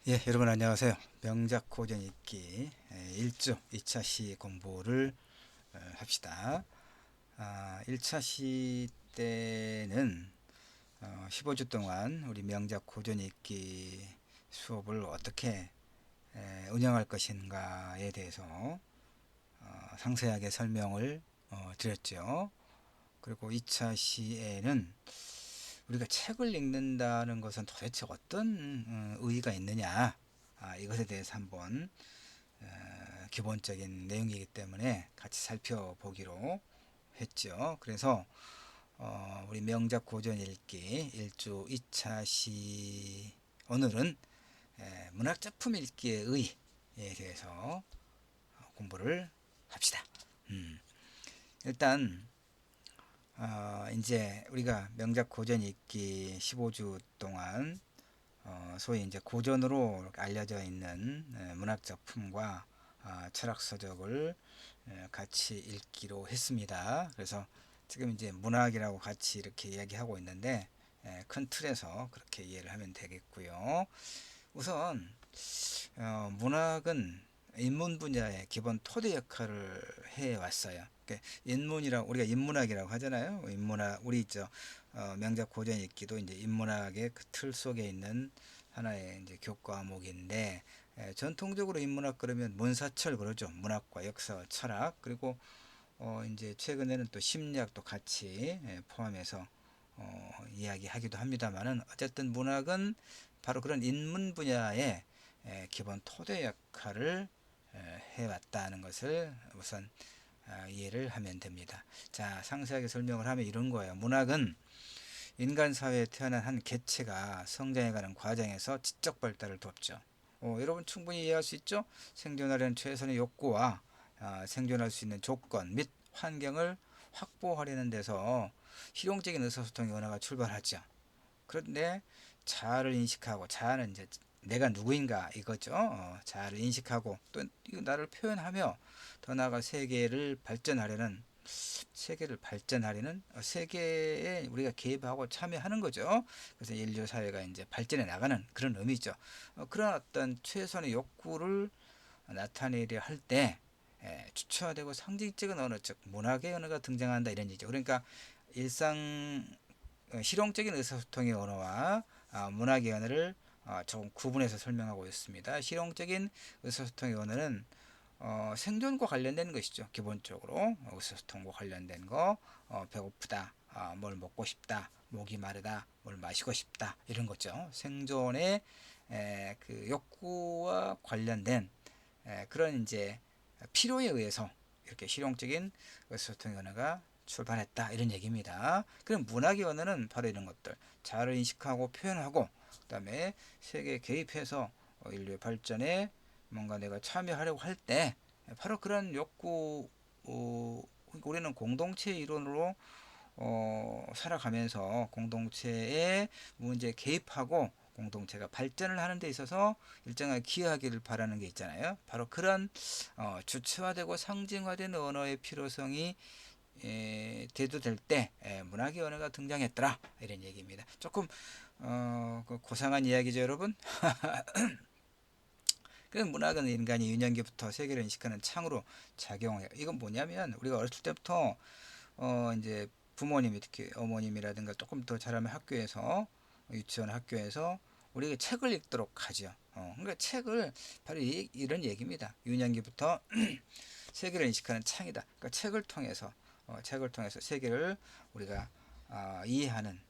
예, 여러분 안녕하세요. 명작 고전 읽기 1주 2차 시 공부를 합시다. 1차 시 때는 15주 동안 우리 명작 고전 읽기 수업을 어떻게 운영할 것인가에 대해서 상세하게 설명을 드렸죠. 그리고 2차 시에는 우리가 책을 읽는다는 것은 도대체 어떤 의의가 있느냐, 이것에 대해서 한번 기본적인 내용이기 때문에 같이 살펴보기로 했죠. 그래서 우리 명작 고전 읽기 1주 2차 시, 오늘은 문학 작품 읽기의 의의에 대해서 공부를 합시다. 일단 이제 우리가 명작 고전 읽기 15주 동안 소위 이제 고전으로 알려져 있는 문학 작품과 철학 서적을 같이 읽기로 했습니다. 그래서 지금 이제 문학이라고 같이 이렇게 이야기하고 있는데 큰 틀에서 그렇게 이해를 하면 되겠고요. 우선 문학은 인문 분야의 기본 토대 역할을 해 왔어요. 인문이라고 우리가 인문학이라고 하잖아요. 인문학 우리 있죠. 명작 고전 읽기도 이제 인문학의 그 틀 속에 있는 하나의 이제 교과목인데, 전통적으로 인문학 그러면 문사철 그러죠. 문학과 역사, 철학, 그리고 이제 최근에는 또 심리학도 같이 포함해서 이야기하기도 합니다만은, 어쨌든 문학은 바로 그런 인문 분야의 기본 토대 역할을 해왔다는 것을 우선 이해를 하면 됩니다. 자, 상세하게 설명을 하면 이런 거예요. 문학은 인간 사회에 태어난 한 개체가 성장해가는 과정에서 지적 발달을 돕죠. 여러분 충분히 이해할 수 있죠? 생존하려는 최선의 욕구와 생존할 수 있는 조건 및 환경을 확보하려는 데서 실용적인 의사소통의 언어가 출발하죠. 그런데 자아를 인식하고, 자아는 이제 내가 누구인가 이거죠. 자아를 인식하고 또 나를 표현하며 더 나아가 세계에 우리가 개입하고 참여하는 거죠. 그래서 인류 사회가 이제 발전해 나가는 그런 의미죠. 그런 어떤 최선의 욕구를 나타내려 할 때 주체화되고 상징적인 언어, 즉 문학의 언어가 등장한다, 이런 얘기죠. 그러니까 일상 실용적인 의사소통의 언어와 문학의 언어를 조금 구분해서 설명하고 있습니다. 실용적인 의사소통의 언어는 생존과 관련된 것이죠. 기본적으로 의사소통과 관련된 거, 배고프다, 뭘 먹고 싶다, 목이 마르다, 뭘 마시고 싶다, 이런 거죠. 생존의 그 욕구와 관련된 그런 이제 필요에 의해서 이렇게 실용적인 의사소통의 언어가 출발했다, 이런 얘기입니다. 그럼 문학의 언어는 바로 이런 것들, 자아를 인식하고 표현하고, 그 다음에 세계에 개입해서 인류의 발전에 뭔가 내가 참여하려고 할 때 바로 그런 욕구, 우리는 공동체 이론으로 살아가면서 공동체의 문제에 개입하고 공동체가 발전을 하는 데 있어서 일정하게 기여하기를 바라는 게 있잖아요. 바로 그런 주체화되고 상징화된 언어의 필요성이 대두될 때 문학의 언어가 등장했더라, 이런 얘기입니다. 조금 고상한 이야기죠, 여러분. 그 문학은 인간이 유년기부터 세계를 인식하는 창으로 작용해요. 이건 뭐냐면 우리가 어렸을 때부터 이제 부모님이, 특히 어머님이라든가 조금 더 잘하면 학교에서, 유치원 학교에서 우리가 책을 읽도록 하죠. 그러니까 책을 바로 이런 얘기입니다. 유년기부터 세계를 인식하는 창이다. 그러니까 책을 통해서 세계를 우리가 이해하는,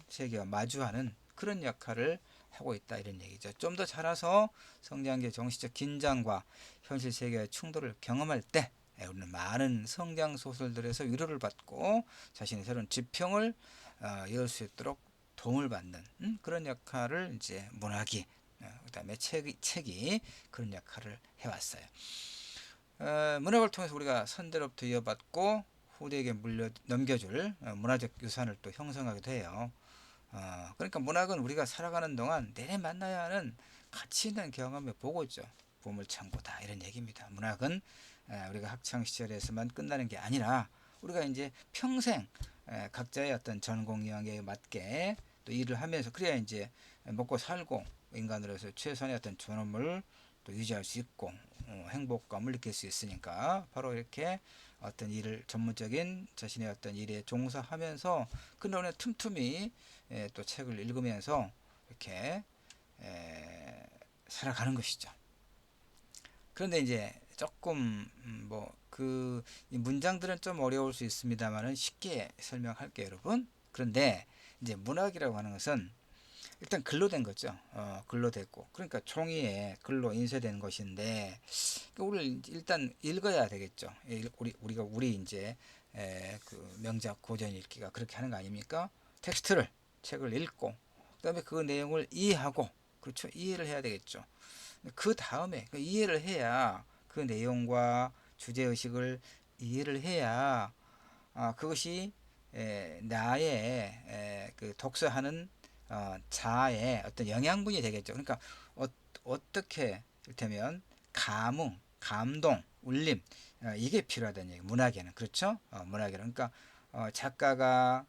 세계와 마주하는 그런 역할을 하고 있다, 이런 얘기죠. 좀 더 자라서 성장기의 정신적 긴장과 현실 세계의 충돌을 경험할 때 우리는 많은 성장 소설들에서 위로를 받고 자신의 새로운 지평을 열 수 있도록 도움을 받는 그런 역할을 이제 문학이, 그다음에 책이 그런 역할을 해왔어요. 문학을 통해서 우리가 선대로부터 이어받고 후대에게 넘겨줄 문화적 유산을 또 형성하기도 해요. 그러니까 문학은 우리가 살아가는 동안 내내 만나야 하는 가치 있는 경험의 보고죠. 보물창고다, 이런 얘기입니다. 문학은 우리가 학창 시절에서만 끝나는 게 아니라 우리가 이제 평생 각자의 어떤 전공 영역에 맞게 또 일을 하면서 그래야 이제 먹고 살고 인간으로서 최선의 어떤 존엄을 또 유지할 수 있고 행복감을 느낄 수 있으니까 바로 이렇게 어떤 일을 전문적인 자신의 어떤 일에 종사하면서 그 논에 틈틈이 또 책을 읽으면서 이렇게 살아가는 것이죠. 그런데 이제 조금 뭐그 문장들은 좀 어려울 수 있습니다만은 쉽게 설명할게요, 여러분. 그런데 이제 문학이라고 하는 것은 일단 글로 된 거죠. 글로 됐고, 그러니까 종이에 글로 인쇄된 것인데, 우리 일단 읽어야 되겠죠. 우리 이제 그 명작 고전 읽기가 그렇게 하는 거 아닙니까? 텍스트를 책을 읽고, 그다음에 그 내용을 이해하고, 그렇죠. 이해를 해야 되겠죠. 그 다음에 그 이해를 해야 그 내용과 주제 의식을 이해를 해야 그것이 나의 그 독서하는 자아의 어떤 영양분이 되겠죠. 그러니까 어떻게 이를테면 감흥, 감동, 울림 이게 필요하다는 얘기. 문학에는 그렇죠. 문학에는 그러니까 작가가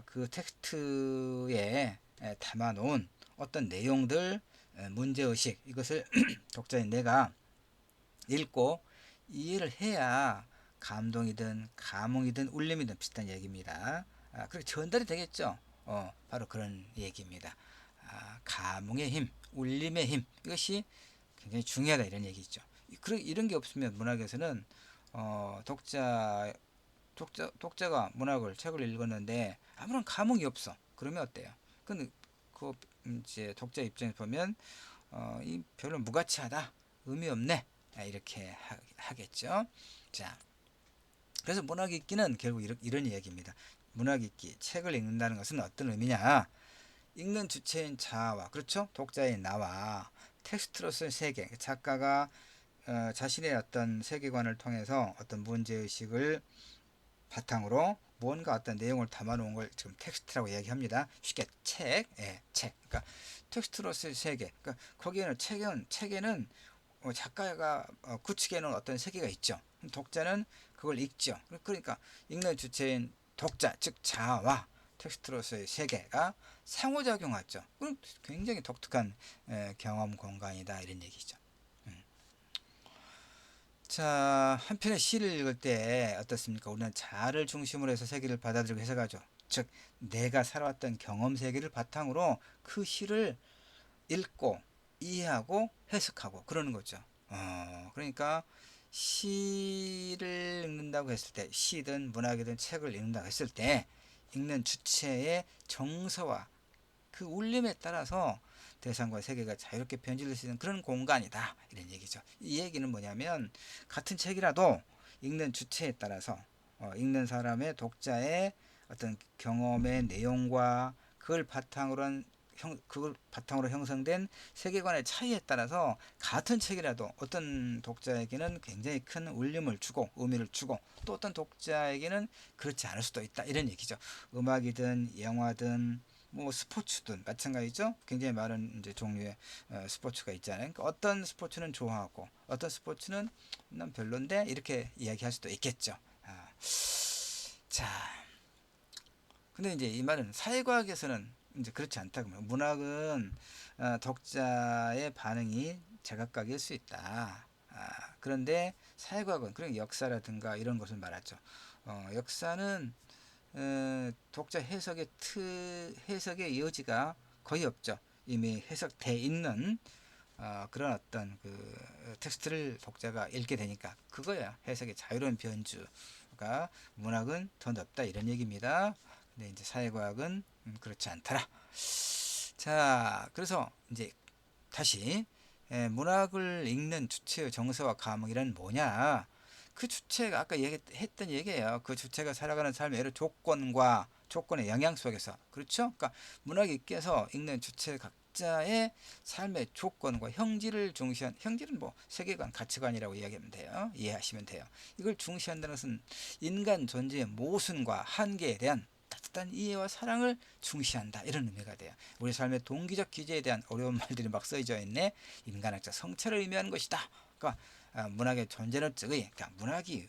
그 텍스트에 담아놓은 어떤 내용들, 문제의식 이것을 독자인 내가 읽고 이해를 해야 감동이든 감흥이든 울림이든 비슷한 얘기입니다. 그렇게 전달이 되겠죠. 바로 그런 얘기입니다. 감흥의 힘, 울림의 힘 이것이 굉장히 중요하다 이런 얘기죠. 이런 게 없으면 문학에서는 독자가 문학을 책을 읽었는데 아무런 감흥이 없어. 그러면 어때요? 근데 그 이제 독자 입장에서 보면 이 별로 무가치하다, 의미 없네 이렇게 하겠죠. 자, 그래서 문학 읽기는 결국 이런 이야기입니다. 문학 읽기, 책을 읽는다는 것은 어떤 의미냐? 읽는 주체인 자아와 그렇죠? 독자인 나와 텍스트로서의 세계, 작가가 자신의 어떤 세계관을 통해서 어떤 문제의식을 바탕으로 뭔가 어떤 내용을 담아놓은 걸 지금 텍스트라고 이야기합니다. 쉽게 책, 책. 그러니까 텍스트로서의 세계. 그러니까 거기에는 책에는 작가가 구축해놓은 어떤 세계가 있죠. 독자는 그걸 읽죠. 그러니까 읽는 주체인 독자, 즉 자아와 텍스트로서의 세계가 상호작용하죠. 그럼 굉장히 독특한 경험 공간이다 이런 얘기죠. 자, 한편의 시를 읽을 때 어떻습니까? 우리는 자아를 중심으로 해서 세계를 받아들이고 해석하죠. 즉, 내가 살아왔던 경험 세계를 바탕으로 그 시를 읽고 이해하고 해석하고 그러는 거죠. 그러니까 시를 읽는다고 했을 때, 시든 문학이든 책을 읽는다고 했을 때, 읽는 주체의 정서와 그 울림에 따라서 대상과 세계가 자유롭게 변질될 수 있는 그런 공간이다 이런 얘기죠. 이 얘기는 뭐냐면 같은 책이라도 읽는 주체에 따라서 읽는 사람의 독자의 어떤 경험의 내용과 그걸 바탕으로 형성된 세계관의 차이에 따라서 같은 책이라도 어떤 독자에게는 굉장히 큰 울림을 주고 의미를 주고 또 어떤 독자에게는 그렇지 않을 수도 있다 이런 얘기죠. 음악이든 영화든 뭐 스포츠든 마찬가지죠. 굉장히 많은 이제 종류의 스포츠가 있잖아요. 그러니까 어떤 스포츠는 좋아하고 어떤 스포츠는 난 별론데 이렇게 이야기할 수도 있겠죠. 자, 근데 이제 이 말은 사회과학에서는 이제 그렇지 않다고 말해요. 문학은 독자의 반응이 제각각일 수 있다. 그런데 사회과학은 그런 역사라든가 이런 것을 말하죠. 역사는 독자 해석의 여지가 거의 없죠. 이미 해석돼 있는 그런 어떤 그 텍스트를 독자가 읽게 되니까 그거야. 해석의 자유로운 변주가 문학은 더 넓다 이런 얘기입니다. 근데 이제 사회과학은 그렇지 않더라. 자, 그래서 이제 다시 문학을 읽는 주체의 정서와 감흥이란 뭐냐? 그 주체가 아까 했던 얘기예요. 그 주체가 살아가는 삶의 여러 조건의 영향 속에서 그렇죠? 그러니까 문학 읽기에서 읽는 주체 각자의 삶의 조건과 형질은 뭐 세계관, 가치관이라고 이야기하면 돼요. 이해하시면 돼요. 이걸 중시한다는 것은 인간 존재의 모순과 한계에 대한 따뜻한 이해와 사랑을 중시한다 이런 의미가 돼요. 우리 삶의 동기적 기제에 대한 어려운 말들이 막 써져 있네. 인간학적 성찰을 의미하는 것이다. 그러니까 문학의 존재론의 그러니까 문학이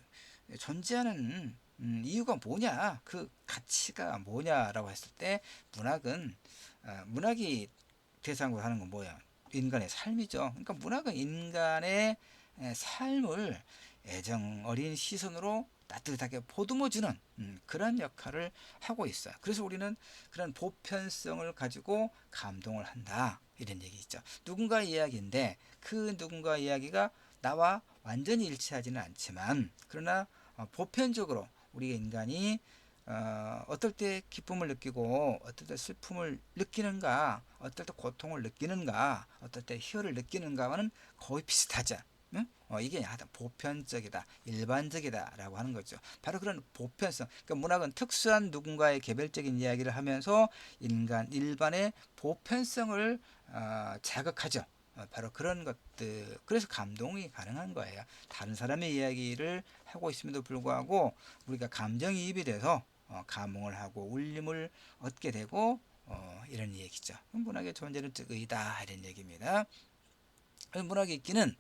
존재하는 이유가 뭐냐, 그 가치가 뭐냐라고 했을 때 문학이 대상으로 하는 건 뭐야? 인간의 삶이죠. 그러니까 문학은 인간의 삶을 애정 어린 시선으로 따뜻하게 보듬어주는 그런 역할을 하고 있어요. 그래서 우리는 그런 보편성을 가지고 감동을 한다. 이런 얘기죠. 누군가 이야기인데 그 누군가 이야기가 나와 완전히 일치하지는 않지만 그러나 보편적으로 우리 인간이 어떨 때 기쁨을 느끼고 어떨 때 슬픔을 느끼는가, 어떨 때 고통을 느끼는가, 어떨 때 희열을 느끼는가와는 거의 비슷하죠. 응? 이게 하여튼 보편적이다, 일반적이다라고 하는 거죠. 바로 그런 보편성. 그러니까 문학은 특수한 누군가의 개별적인 이야기를 하면서 인간 일반의 보편성을 자극하죠. 바로 그런 것들. 그래서 감동이 가능한 거예요. 다른 사람의 이야기를 하고 있음에도 불구하고 우리가 감정이입이 돼서 감흥을 하고 울림을 얻게 되고 이런 얘기죠. 문학의 존재는 의다 이런 얘기입니다. 문학의 있기는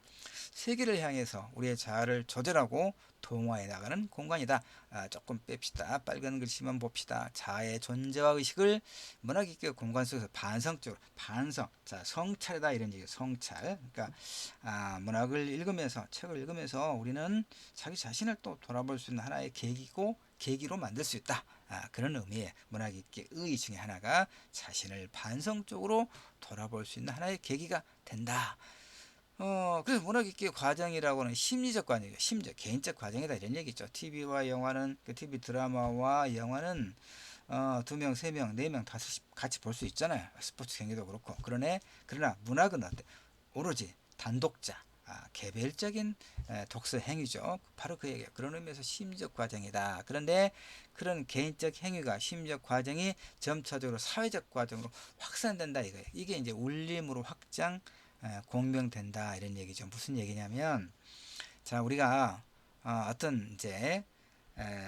세계를 향해서 우리의 자아를 조절하고 동화해 나가는 공간이다. 조금 뺍시다. 빨간 글씨만 봅시다. 자아의 존재와 의식을 문학 있게 공간 속에서 반성적으로 반성. 자, 성찰이다 이런 얘기. 성찰. 그러니까 문학을 읽으면서 책을 읽으면서 우리는 자기 자신을 또 돌아볼 수 있는 하나의 계기고 계기로 만들 수 있다. 그런 의미의 문학 있게 의 중에 하나가 자신을 반성적으로 돌아볼 수 있는 하나의 계기가 된다. 그래서 문학익기 과정이라고는 심리적 과정이에요. 심리적, 개인적 과정이다 이런 얘기죠. TV와 영화는, 그 TV 드라마와 영화는 두 명, 세 명, 네 명, 다섯 같이 볼 수 있잖아요. 스포츠 경기도 그렇고. 그러나 문학은 어때? 오로지 단독자, 개별적인 독서 행위죠. 바로 그 얘기예요. 그런 의미에서 심리적 과정이다. 그런데 그런 개인적 행위가 심리적 과정이 점차적으로 사회적 과정으로 확산된다 이거예요. 이게 이제 울림으로 확장 공명된다 이런 얘기죠. 무슨 얘기냐면 자 우리가 어떤 이제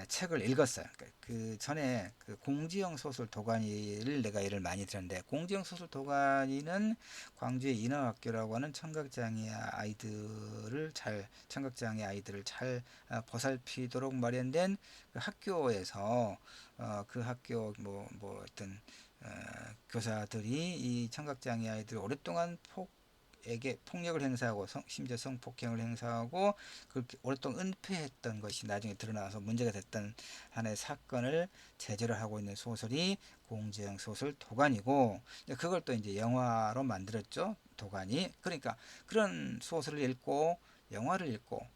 책을 읽었어요. 그 전에 그 공지영 소설 도가니를 내가 예를 많이 들었는데 공지영 소설 도가니는 광주의 인하학교라고 하는 청각장애 아이들을 잘 보살피도록 마련된 그 학교에서 그 학교 뭐 어떤 교사들이 이 청각장애 아이들 오랫동안 에게 폭력을 행사하고 심지어 성폭행을 행사하고 그렇게 오랫동안 은폐했던 것이 나중에 드러나서 문제가 됐던 하나의 사건을 제재를 하고 있는 소설이 공지영 소설 도가니고 그걸 또 이제 영화로 만들었죠. 도가니. 그러니까 그런 소설을 읽고 영화를 읽고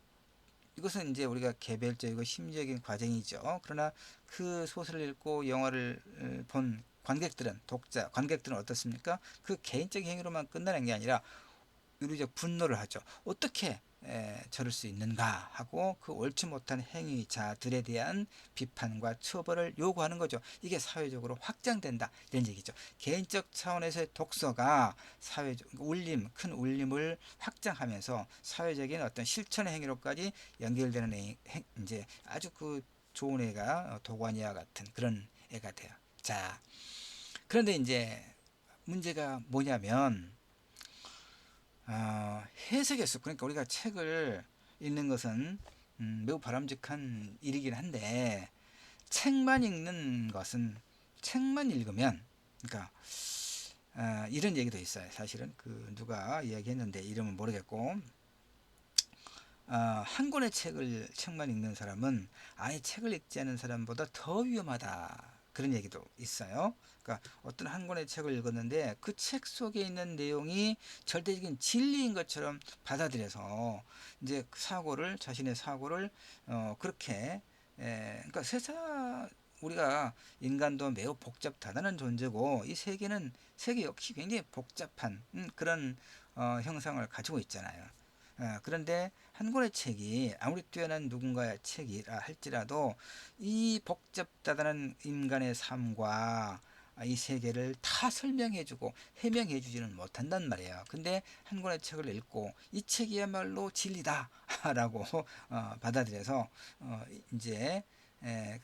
이것은 이제 우리가 개별적이고 심리적인 과정이죠. 그러나 그 소설을 읽고 영화를 본 관객들은 어떻습니까? 그 개인적인 행위로만 끝나는 게 아니라 윤리적 분노를 하죠. 어떻게 저럴 수 있는가 하고 그 옳지 못한 행위자들에 대한 비판과 처벌을 요구하는 거죠. 이게 사회적으로 확장된다 이런 얘기죠. 개인적 차원에서의 독서가 사회적 큰 울림을 확장하면서 사회적인 어떤 실천의 행위로까지 연결되는 이제 아주 그 좋은 애가 도가니와 같은 그런 애가 돼요. 자, 그런데 이제 문제가 뭐냐면 해석의 습 그러니까 우리가 책을 읽는 것은 매우 바람직한 일이긴 한데 책만 읽는 것은 책만 읽으면 그러니까 이런 얘기도 있어요. 사실은 그 누가 이야기했는데 이름은 모르겠고 한 권의 책만 읽는 사람은 아예 책을 읽지 않은 사람보다 더 위험하다. 그런 얘기도 있어요. 그러니까 어떤 한 권의 책을 읽었는데 그 책 속에 있는 내용이 절대적인 진리인 것처럼 받아들여서 이제 자신의 사고를 그렇게 그러니까 우리가 인간도 매우 복잡하다는 존재고 이 세계 역시 굉장히 복잡한 그런 형상을 가지고 있잖아요. 그런데 한 권의 책이 아무리 뛰어난 누군가의 책이라 할지라도 이 복잡하다는 인간의 삶과 이 세계를 다 설명해주고 해명해주지는 못한단 말이에요. 근데 한 권의 책을 읽고 이 책이야말로 진리다라고 받아들여서 이제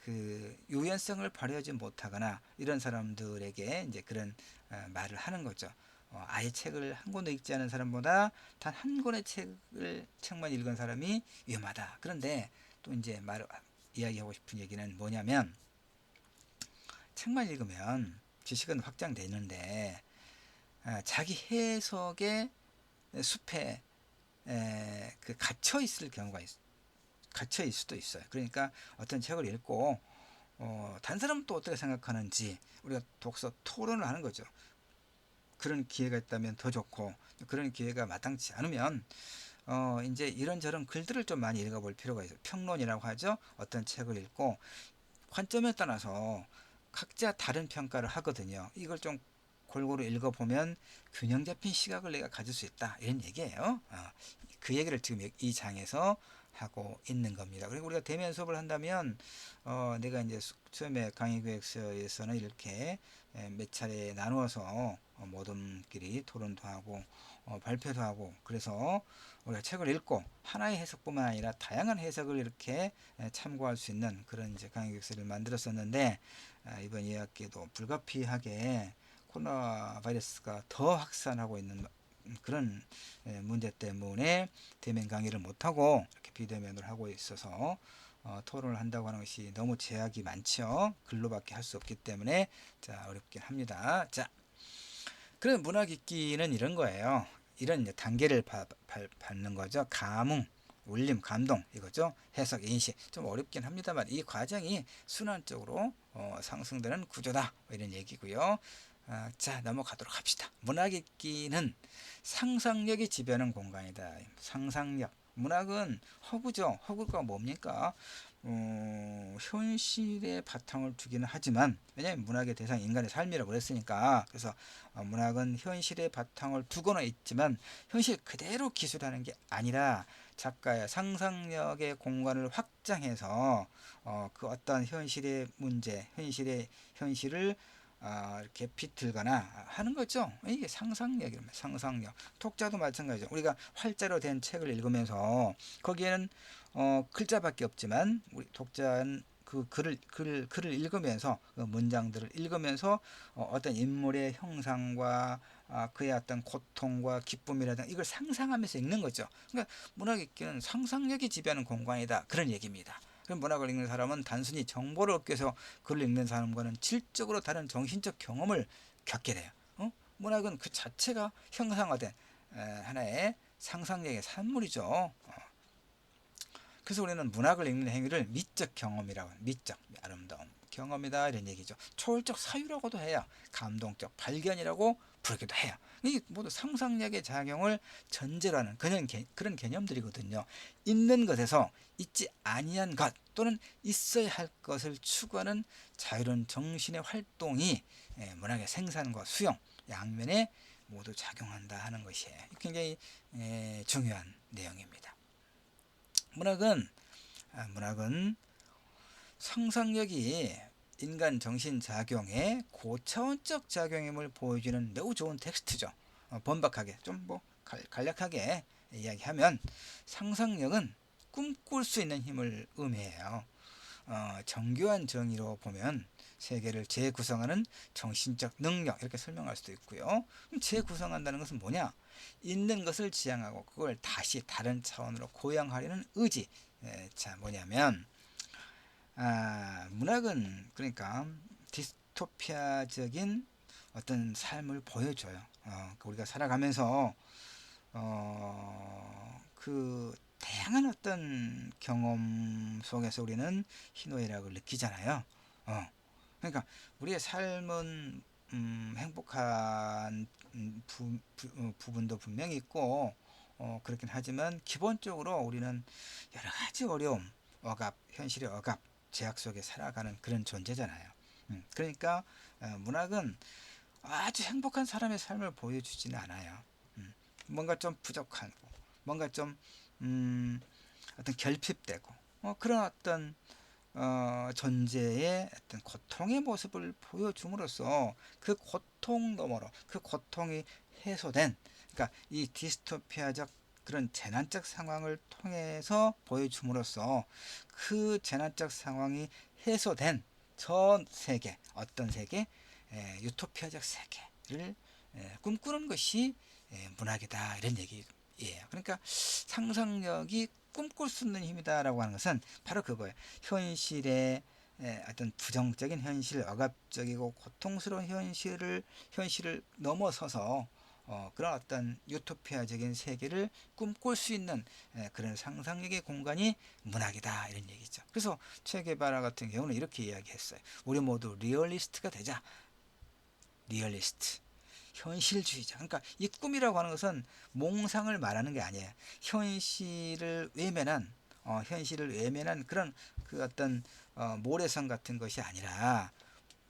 그 유연성을 발휘하지 못하거나 이런 사람들에게 이제 그런 말을 하는 거죠. 아예 책을 한 권도 읽지 않은 사람보다 단 한 권의 책만 읽은 사람이 위험하다. 그런데 또 이제 이야기하고 싶은 얘기는 뭐냐면 책만 읽으면 지식은 확장되는데 자기 해석의 숲에 그 갇혀 있을 경우가 갇혀 있을 수도 있어요. 그러니까 어떤 책을 읽고 다른 사람은 또 어떻게 생각하는지 우리가 독서 토론을 하는 거죠. 그런 기회가 있다면 더 좋고, 그런 기회가 마땅치 않으면 이제 이런저런 글들을 좀 많이 읽어볼 필요가 있어요. 평론이라고 하죠. 어떤 책을 읽고 관점에 따라서 각자 다른 평가를 하거든요. 이걸 좀 골고루 읽어보면 균형 잡힌 시각을 내가 가질 수 있다, 이런 얘기예요. 그 얘기를 지금 이 장에서 하고 있는 겁니다. 그리고 우리가 대면 수업을 한다면 내가 이제 처음에 강의교육서에서는 이렇게 몇 차례 나누어서 모둠끼리 토론도 하고 발표도 하고, 그래서 우리가 책을 읽고 하나의 해석뿐만 아니라 다양한 해석을 이렇게 참고할 수 있는 그런 이제 강의교육서를 만들었었는데, 이번 2학기에도 불가피하게 코로나 바이러스가 더 확산하고 있는 그런 문제 때문에 대면 강의를 못하고 이렇게 비대면으로 하고 있어서 토론을 한다고 하는 것이 너무 제약이 많죠. 글로밖에 할 수 없기 때문에 자, 어렵긴 합니다. 자, 그런 문학 읽기는 이런 거예요. 이런 이제 단계를 밟는 거죠. 감흥, 울림, 감동, 이거죠. 해석, 인식. 좀 어렵긴 합니다만 이 과정이 순환적으로 상승되는 구조다, 이런 얘기고요. 자, 넘어가도록 합시다. 문학 읽기는 상상력이 지배하는 공간이다. 상상력. 문학은 허구죠. 허구가 뭡니까? 현실에 바탕을 두기는 하지만, 왜냐하면 문학의 대상 인간의 삶이라고 그랬으니까. 그래서 문학은 현실에 바탕을 두거나 있지만 현실 그대로 기술하는 게 아니라 작가의 상상력의 공간을 확장해서 그 어떤 현실의 문제, 현실을 이렇게 비틀거나 하는 거죠. 이게 상상력입니다. 상상력. 독자도 마찬가지죠. 우리가 활자로 된 책을 읽으면서 거기에는 글자밖에 없지만 우리 독자는 그 글을 읽으면서, 그 문장들을 읽으면서 어떤 인물의 형상과 그의 어떤 고통과 기쁨이라든가 이걸 상상하면서 읽는 거죠. 그러니까 문학 읽기는 상상력이 지배하는 공간이다, 그런 얘기입니다. 그럼 문학을 읽는 사람은 단순히 정보를 얻기 위해서 글을 읽는 사람과는 질적으로 다른 정신적 경험을 겪게 돼요. 문학은 그 자체가 형상화된 하나의 상상력의 산물이죠. 그래서 우리는 문학을 읽는 행위를 미적 경험이라고, 미적, 아름다움 경험이다, 이런 얘기죠. 초월적 사유라고도 해요. 감동적 발견이라고 부르기도 해요. 이 모두 상상력의 작용을 전제로 하는 그런 개념들이거든요. 있는 것에서 있지 아니한 것 또는 있어야 할 것을 추구하는 자유로운 정신의 활동이 문학의 생산과 수용 양면에 모두 작용한다 하는 것이 굉장히 중요한 내용입니다. 문학은 상상력이 인간 정신 작용의 고차원적 작용임을 보여주는 매우 좋은 텍스트죠. 번박하게 좀 간략하게 이야기하면 상상력은 꿈꿀 수 있는 힘을 의미해요. 정교한 정의로 보면 세계를 재구성하는 정신적 능력, 이렇게 설명할 수도 있고요. 그럼 재구성한다는 것은 뭐냐? 있는 것을 지향하고 그걸 다시 다른 차원으로 고양하려는 의지. 자, 뭐냐면 문학은 그러니까 디스토피아적인 어떤 삶을 보여줘요. 우리가 살아가면서 그 다양한 어떤 경험 속에서 우리는 희노애락을 느끼잖아요. 그러니까 우리의 삶은 행복한 부분도 분명히 있고 그렇긴 하지만 기본적으로 우리는 여러 가지 어려움, 억압, 현실의 억압, 제약 속에 살아가는 그런 존재잖아요. 그러니까 문학은 아주 행복한 사람의 삶을 보여주지는 않아요. 뭔가 좀 부족하고, 뭔가 좀 어떤 결핍되고 그런 어떤 존재의 어떤 고통의 모습을 보여줌으로써 그 고통 너머로 그 고통이 해소된, 그러니까 이 디스토피아적 그런 재난적 상황을 통해서 보여줌으로써 그 재난적 상황이 해소된 전 세계, 어떤 세계, 유토피아적 세계를 꿈꾸는 것이 문학이다, 이런 얘기예요. 그러니까 상상력이 꿈꿀 수 있는 힘이다라고 하는 것은 바로 그거예요. 현실에 어떤 부정적인 현실, 억압적이고 고통스러운 현실을 넘어서서 그런 어떤 유토피아적인 세계를 꿈꿀 수 있는 그런 상상력의 공간이 문학이다 이런 얘기죠. 그래서 체게바라 같은 경우는 이렇게 이야기했어요. 우리 모두 리얼리스트가 되자. 리얼리스트. 현실주의자. 그러니까 이 꿈이라고 하는 것은 몽상을 말하는 게 아니에요. 현실을 외면한 그런 그 어떤 모래성 같은 것이 아니라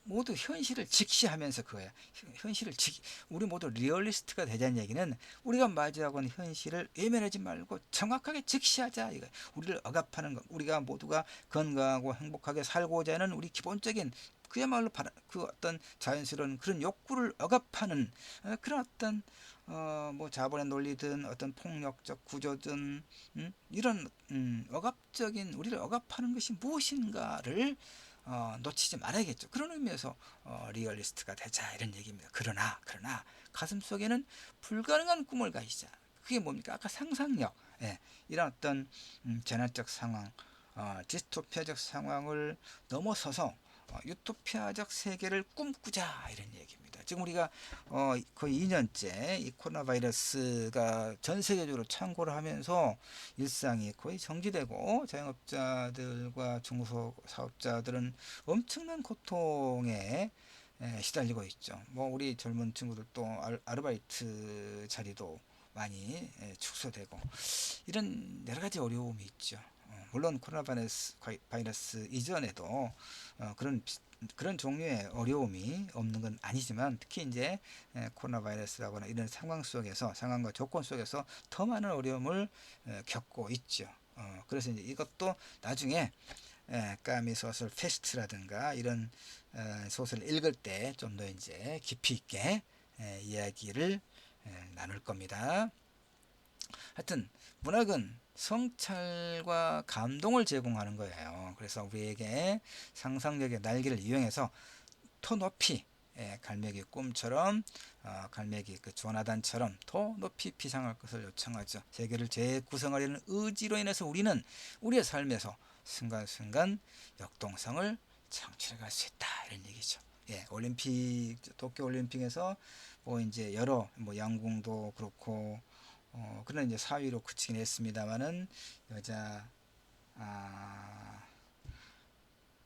모두 현실을 직시하면서 그거야. 현실을 직 우리 모두 리얼리스트가 되자는 얘기는 우리가 맞이하고 있는 현실을 외면하지 말고 정확하게 직시하자. 이거 우리를 억압하는 것, 우리가 모두가 건강하고 행복하게 살고자 하는 우리 기본적인 그야말로 그 어떤 자연스러운 그런 욕구를 억압하는 그런 어떤 뭐 자본의 논리든 어떤 폭력적 구조든 이런 억압적인 우리를 억압하는 것이 무엇인가를 놓치지 말아야겠죠. 그런 의미에서 리얼리스트가 되자 이런 얘기입니다. 그러나 가슴 속에는 불가능한 꿈을 가지자. 그게 뭡니까? 아까 상상력, 이런 어떤 재난적 상황, 디스토피아적 상황을 넘어서서 유토피아적 세계를 꿈꾸자 이런 얘기입니다. 지금 우리가 거의 2년째 이 코로나 바이러스가 전 세계적으로 창궐을 하면서 일상이 거의 정지되고 자영업자들과 중소사업자들은 엄청난 고통에 시달리고 있죠. 뭐 우리 젊은 친구들도 아르바이트 자리도 많이 축소되고 이런 여러 가지 어려움이 있죠. 물론 코로나 바이러스 이전에도 그런 종류의 어려움이 없는 건 아니지만 특히 이제 코로나 바이러스라거나 이런 상황과 조건 속에서 더 많은 어려움을 겪고 있죠. 그래서 이제 이것도 나중에 까미 소설 페스트라든가 이런 소설을 읽을 때 좀 더 이제 깊이 있게 이야기를 나눌 겁니다. 하여튼 문학은 성찰과 감동을 제공하는 거예요. 그래서 우리에게 상상력의 날개를 이용해서 더 높이 갈매기 꿈처럼 갈매기 그 조나단처럼 더 높이 비상할 것을 요청하죠. 세계를 재구성하려는 의지로 인해서 우리는 우리의 삶에서 순간순간 역동성을 창출해 갈 수 있다 이런 얘기죠. 도쿄 올림픽에서 뭐 이제 여러 뭐 양궁도 그렇고 그런 이제 4위로 그치긴 했습니다만은 여자 아,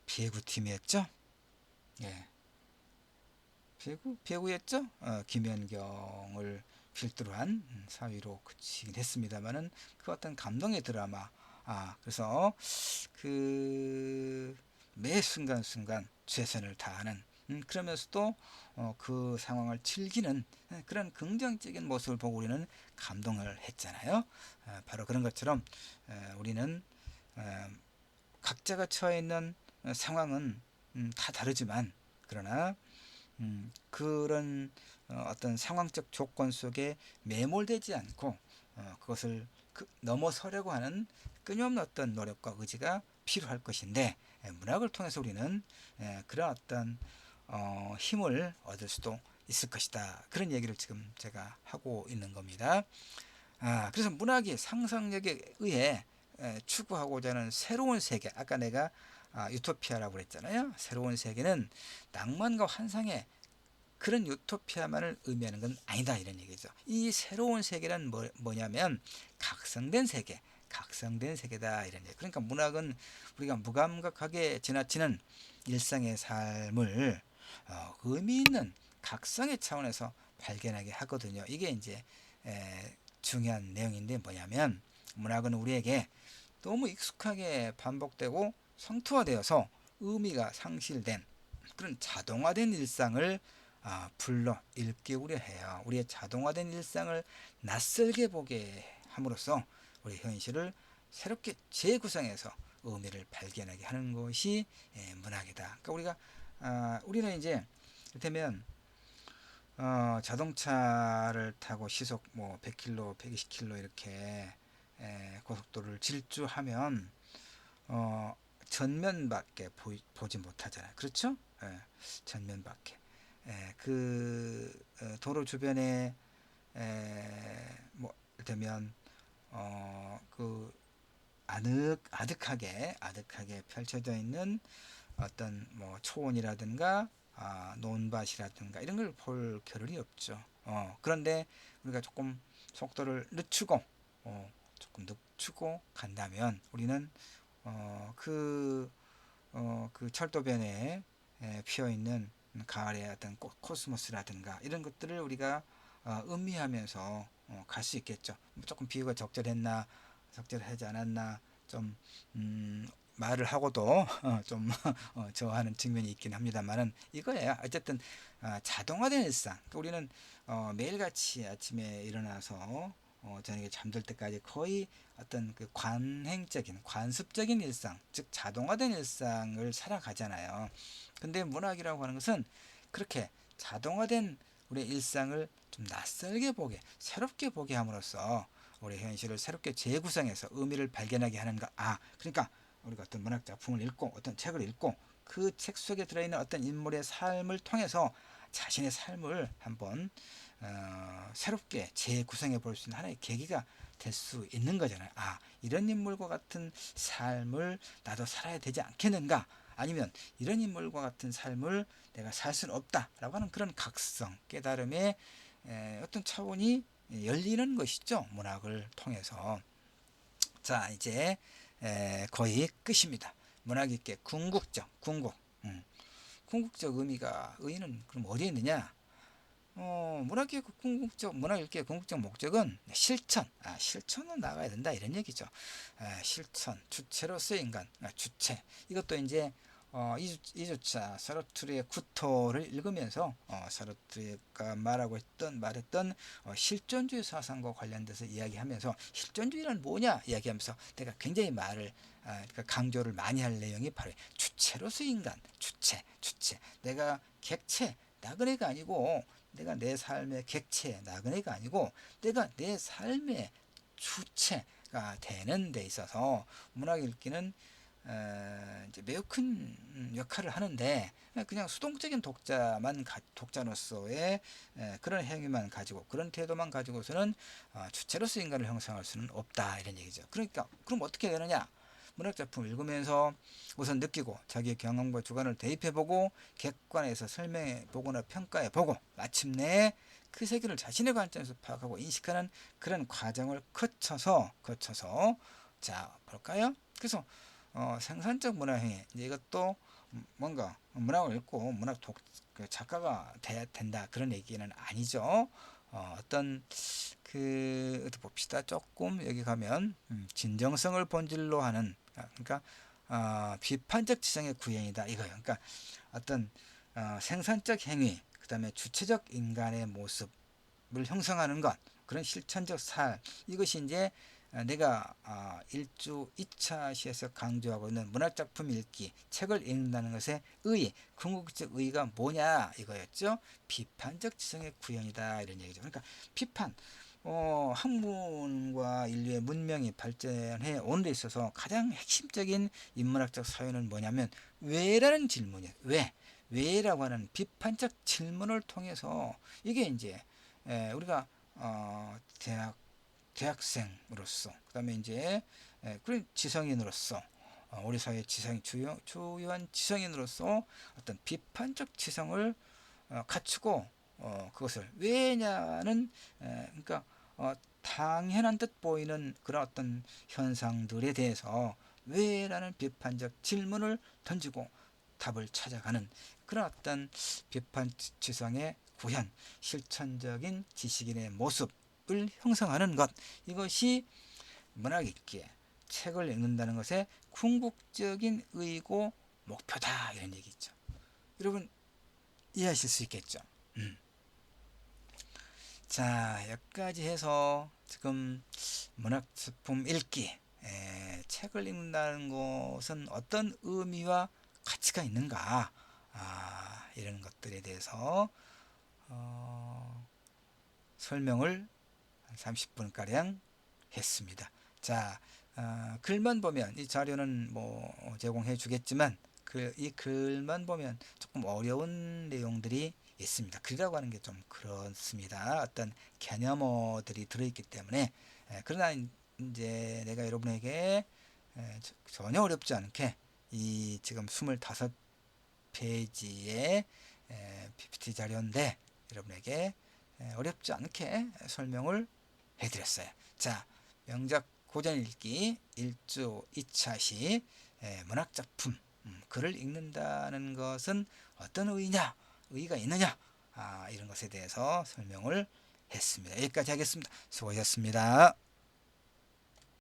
배구팀이었죠. 예, 배구였죠. 김연경을 필두로 한 4위로 그치긴 했습니다만은 그 어떤 감동의 드라마. 그래서 그 매 순간순간 최선을 다하는 그러면서도 그 상황을 즐기는 그런 긍정적인 모습을 보고 우리는 감동을 했잖아요. 바로 그런 것처럼 우리는 각자가 처해 있는 상황은 다 다르지만 그러나 그런 어떤 상황적 조건 속에 매몰되지 않고 그것을 넘어서려고 하는 끊임없는 어떤 노력과 의지가 필요할 것인데 문학을 통해서 우리는 그런 어떤 힘을 얻을 수도 있을 것이다. 그런 얘기를 지금 제가 하고 있는 겁니다. 그래서 문학이 상상력에 의해 추구하고자 하는 새로운 세계, 아까 내가 유토피아라고 그랬잖아요. 새로운 세계는 낭만과 환상의 그런 유토피아만을 의미하는 건 아니다 이런 얘기죠. 이 새로운 세계란 뭐냐면 각성된 세계다 이런 얘기. 그러니까 문학은 우리가 무감각하게 지나치는 일상의 삶을 의미 있는 각성의 차원에서 발견하게 하거든요. 이게 이제 중요한 내용인데 뭐냐면 문학은 우리에게 너무 익숙하게 반복되고 성투화되어서 의미가 상실된 그런 자동화된 일상을 불러 일깨우려 해요. 우리의 자동화된 일상을 낯설게 보게 함으로써 우리 현실을 새롭게 재구성해서 의미를 발견하게 하는 것이 문학이다. 그러니까 우리는 이제 이를테면 자동차를 타고 시속 뭐 100km, 120km 이렇게 고속도로를 질주하면 전면밖에 보지 못하잖아요. 그렇죠? 전면밖에. 도로 주변에 뭐 되면 그 아득하게 펼쳐져 있는 어떤 뭐 초원이라든가 논밭이라든가 이런 걸 볼 겨를이 없죠. 그런데 우리가 조금 속도를 늦추고 조금 늦추고 간다면 우리는 그 그 철도변에 피어 있는 가을의 어떤 코스모스라든가 이런 것들을 우리가 음미하면서 갈 수 있겠죠. 조금 비유가 적절했나 적절하지 않았나 좀 말을 하고도 좀 저하는 측면이 있긴 합니다만은 이거예요. 어쨌든 자동화된 일상. 그러니까 우리는 매일같이 아침에 일어나서 저녁에 잠들 때까지 거의 어떤 그 관행적인 관습적인 일상, 즉 자동화된 일상을 살아가잖아요. 근데 문학이라고 하는 것은 그렇게 자동화된 우리의 일상을 좀 낯설게 보게, 새롭게 보게 함으로써 우리 현실을 새롭게 재구성해서 의미를 발견하게 하는 것. 그러니까 우리가 어떤 문학 작품을 읽고 어떤 책을 읽고 그 책 속에 들어있는 어떤 인물의 삶을 통해서 자신의 삶을 한번 새롭게 재구성해 볼 수 있는 하나의 계기가 될 수 있는 거잖아요. 이런 인물과 같은 삶을 나도 살아야 되지 않겠는가? 아니면 이런 인물과 같은 삶을 내가 살 수는 없다라고 하는 그런 각성, 깨달음의 어떤 차원이 열리는 것이죠. 문학을 통해서. 자, 이제 거의 끝입니다. 문학 읽기의 궁극적, 궁극적 의의는 그럼 어디에 있느냐? 문학 읽기의 궁극적 목적은 실천, 실천은 나가야 된다 이런 얘기죠. 실천, 주체로서의 인간, 주체. 이것도 이제 2주차 사르트르의 구토를 읽으면서 사르트르가 말했던 실존주의 사상과 관련돼서 이야기하면서 실존주의란 뭐냐 이야기하면서 내가 굉장히 그러니까 강조를 많이 할 내용이 바로 주체로서의 인간, 주체. 내가 객체, 나그네가 아니고 내가 내 삶의 객체, 나그네가 아니고 내가 내 삶의 주체가 되는 데 있어서 문학 읽기는 이제 매우 큰 역할을 하는데 그냥 수동적인 독자로서의 그런 행위만 가지고 그런 태도만 가지고서는 주체로서 인간을 형성할 수는 없다 이런 얘기죠. 그러니까 그럼 어떻게 되느냐? 문학 작품을 읽으면서 우선 느끼고 자기의 경험과 주관을 대입해보고 객관에서 설명해보거나 평가해보고 마침내 그 세계를 자신의 관점에서 파악하고 인식하는 그런 과정을 거쳐서 자 볼까요? 그래서 생산적 문화행위 이것도 뭔가 문학을 읽고 그 작가가 돼야 된다 그런 얘기는 아니죠. 어떤 어디 봅시다. 조금 여기 가면 진정성을 본질로 하는 그러니까 비판적 지성의 구현이다 이거예요. 그러니까 어떤 생산적 행위 그다음에 주체적 인간의 모습을 형성하는 것 그런 실천적 삶 이것이 이제 내가 2차 시에서 강조하고 있는 문학작품 읽기 책을 읽는다는 것의 궁극적 의의가 뭐냐 이거였죠. 비판적 지성의 구현이다 이런 얘기죠. 그러니까 비판 학문과 인류의 문명이 발전해 오는 데 있어서 가장 핵심적인 인문학적 사유는 뭐냐면 왜라는 질문이에요. 왜라고 하는 비판적 질문을 통해서 이게 이제 우리가 대학생으로서 그다음에 이제 그런 지성인으로서 우리 사회 주요한 지성인으로서 어떤 비판적 지성을 갖추고 그것을 왜냐는 그러니까 당연한 듯 보이는 그런 어떤 현상들에 대해서 왜라는 비판적 질문을 던지고 답을 찾아가는 그런 어떤 비판 지성의 구현, 실천적인 지식인의 모습을 형성하는 것 이것이 문학 읽기에 책을 읽는다는 것의 궁극적인 의고 목표다 이런 얘기죠. 여러분 이해하실 수 있겠죠? 자, 여기까지 해서 지금 문학작품 읽기, 책을 읽는다는 것은 어떤 의미와 가치가 있는가, 이런 것들에 대해서 설명을 한 30분가량 했습니다. 자, 글만 보면 이 자료는 뭐 제공해 주겠지만 이 글만 보면 조금 어려운 내용들이 있습니다. 글이라고 하는 게 좀 그렇습니다. 어떤 개념어들이 들어있기 때문에 그러나 이제 내가 여러분에게 전혀 어렵지 않게 이 지금 25 페이지의 PPT 자료인데 여러분에게 어렵지 않게 설명을 해드렸어요. 자, 명작 고전 읽기 1주 2차 시 문학작품 글을 읽는다는 것은 어떤 의의가 있느냐, 이런 것에 대해서 설명을 했습니다. 여기까지 하겠습니다. 수고하셨습니다.